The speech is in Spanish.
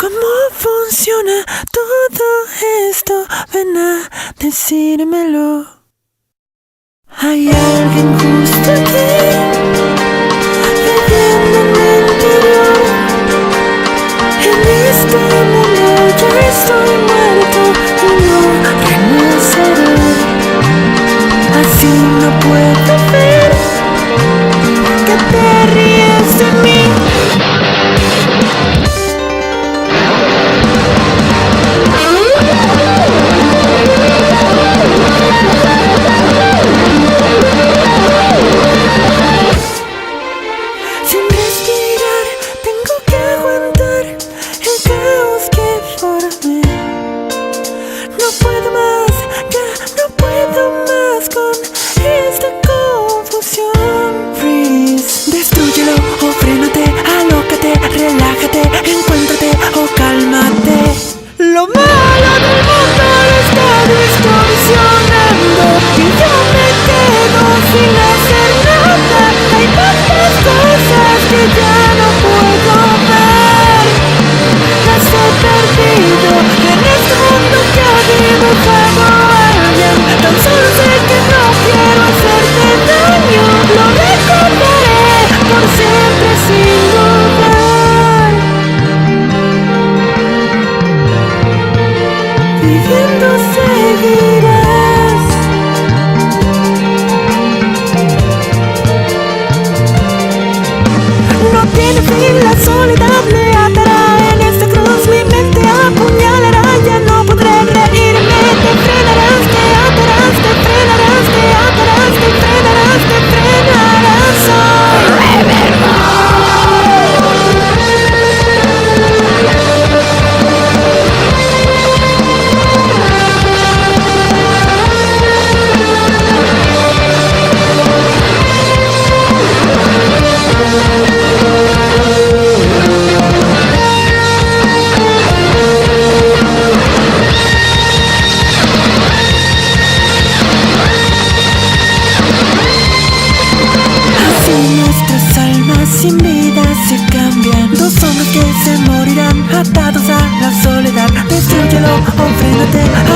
¿Cómo funciona todo esto? Ven a decírmelo. Hay alguien justo aquí, viviendo en el interior. En este mundo ya estoy muerto y no renaceré. Así no puedo ver que te ríes de mí. Sin respirar, tengo que aguantar el caos que formé. No puedo más, ya no puedo más con esta confusión. Freeze, destrúyelo o frénate, alócate, relájate, encuéntrate o cálmate. Lo malo del mundo lo está distorsionando y yo me quedo sin hacer nada. Hay tantas cosas que ya no puedo ver. Las he perdido en este mundo que ha dibujado alguien. Tan solo sé que no quiero hacerte daño. Lo recordaré por siempre sin dudar. Viviendo seguirás. No tiene fin, la soledad me atará en esta cruz. Mi mente apuñalará, ya no podré reírme. Te frenarás, te atarás, te frenarás, te atarás, te frenarás, te frenarás. Soy nuestras almas sin vida se cambian. Dos hombres que se morirán atados a la soledad. Destrúyelo o frénate.